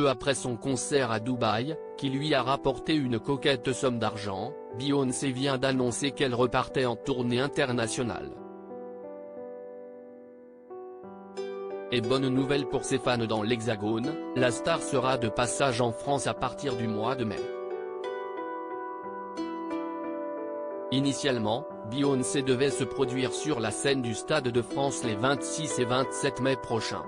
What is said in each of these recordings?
peu après son concert à Dubaï, qui lui a rapporté une coquette somme d'argent, Beyoncé vient d'annoncer qu'elle repartait en tournée internationale. Et bonne nouvelle pour ses fans dans l'Hexagone, la star sera de passage en France à partir du mois de mai. Initialement, Beyoncé devait se produire sur la scène du Stade de France les 26 et 27 mai prochains.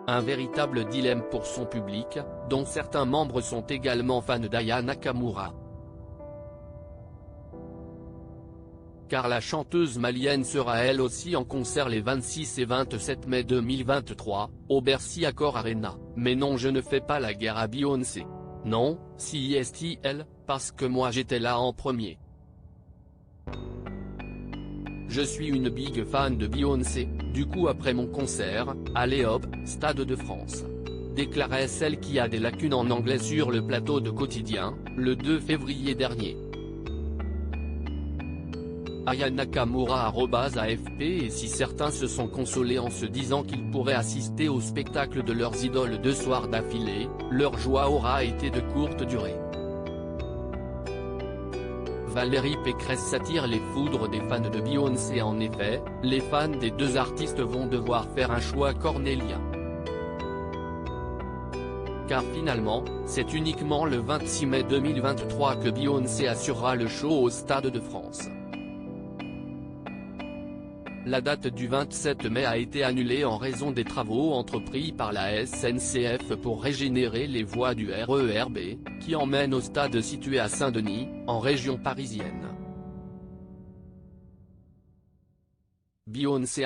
Un véritable dilemme pour son public, dont certains membres sont également fans d'Aya Nakamura. Car la chanteuse malienne sera elle aussi en concert les 26 et 27 mai 2023, au Bercy Accor Arena. Mais non, je ne fais pas la guerre à Beyoncé. Non, si est elle, parce que moi j'étais là en premier. Je suis une big fan de Beyoncé, du coup après mon concert, allez hop, Stade de France. Déclarait celle qui a des lacunes en anglais sur le plateau de Quotidien, le 2 février dernier. Aya Nakamura @AFP. Et si certains se sont consolés en se disant qu'ils pourraient assister au spectacle de leurs idoles 2 soirs d'affilée, leur joie aura été de courte durée. Valérie Pécresse s'attire les foudres des fans de Beyoncé. En effet, les fans des deux artistes vont devoir faire un choix cornélien. Car finalement, c'est uniquement le 26 mai 2023 que Beyoncé assurera le show au Stade de France. La date du 27 mai a été annulée en raison des travaux entrepris par la SNCF pour régénérer les voies du RER B, qui emmènent au stade situé à Saint-Denis, en région parisienne. Beyoncé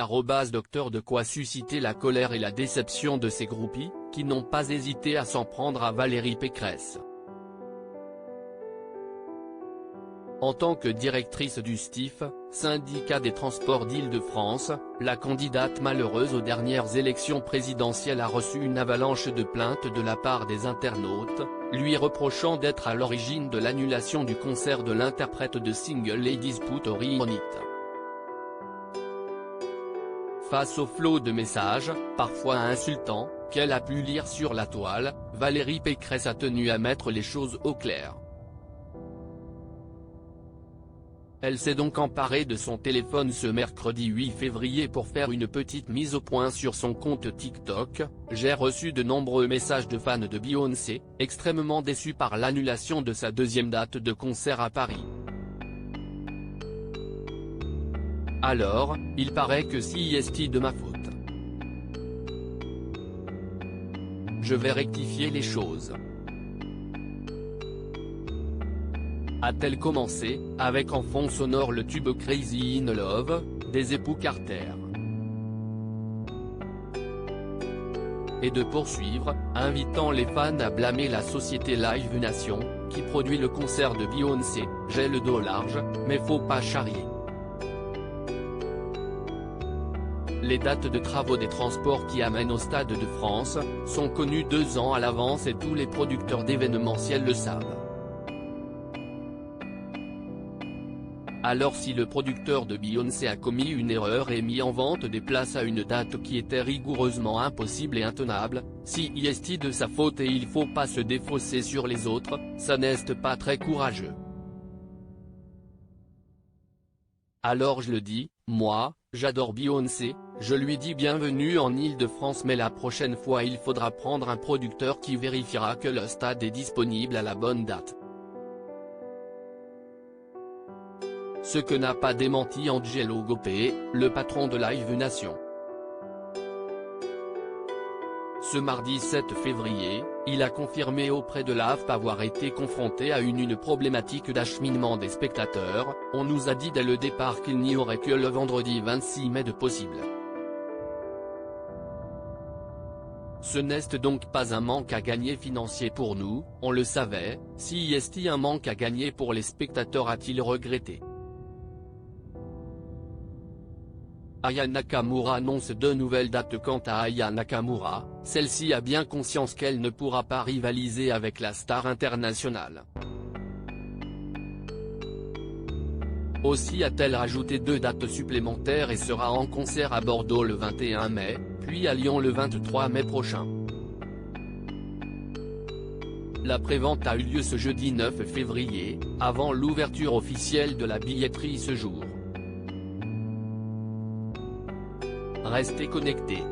@docteur. De quoi susciter la colère et la déception de ses groupies, qui n'ont pas hésité à s'en prendre à Valérie Pécresse. En tant que directrice du STIF, syndicat des transports d'Île-de-France, la candidate malheureuse aux dernières élections présidentielles a reçu une avalanche de plaintes de la part des internautes, lui reprochant d'être à l'origine de l'annulation du concert de l'interprète de single Ladies Put On It. Face au flot de messages, parfois insultants, qu'elle a pu lire sur la toile, Valérie Pécresse a tenu à mettre les choses au clair. Elle s'est donc emparée de son téléphone ce mercredi 8 février pour faire une petite mise au point sur son compte TikTok. J'ai reçu de nombreux messages de fans de Beyoncé, extrêmement déçus par l'annulation de sa deuxième date de concert à Paris. Alors, il paraît que c'est de ma faute. Je vais rectifier les choses. A-t-elle commencé, avec en fond sonore le tube Crazy in Love, des époux Carter. Et de poursuivre, invitant les fans à blâmer la société Live Nation, qui produit le concert de Beyoncé. J'ai le dos large, mais faut pas charrier. Les dates de travaux des transports qui amènent au Stade de France, sont connues 2 ans à l'avance et tous les producteurs d'événementiels le savent. Alors si le producteur de Beyoncé a commis une erreur et mis en vente des places à une date qui était rigoureusement impossible et intenable, si c'est de sa faute et il faut pas se défausser sur les autres, ça n'est pas très courageux. Alors je le dis, moi, j'adore Beyoncé, je lui dis bienvenue en Île-de-France, mais la prochaine fois il faudra prendre un producteur qui vérifiera que le stade est disponible à la bonne date. Ce que n'a pas démenti Angelo Gopé, le patron de Live Nation. Ce mardi 7 février, il a confirmé auprès de l'AFP avoir été confronté à une problématique d'acheminement des spectateurs. On nous a dit dès le départ qu'il n'y aurait que le vendredi 26 mai de possible. Ce n'est donc pas un manque à gagner financier pour nous, on le savait. Si est un manque à gagner pour les spectateurs, a-t-il regretté. Aya Nakamura annonce 2 nouvelles dates. Quant à Aya Nakamura, celle-ci a bien conscience qu'elle ne pourra pas rivaliser avec la star internationale. Aussi a-t-elle rajouté 2 dates supplémentaires et sera en concert à Bordeaux le 21 mai, puis à Lyon le 23 mai prochain. La prévente a eu lieu ce jeudi 9 février, avant l'ouverture officielle de la billetterie ce jour. Restez connectés.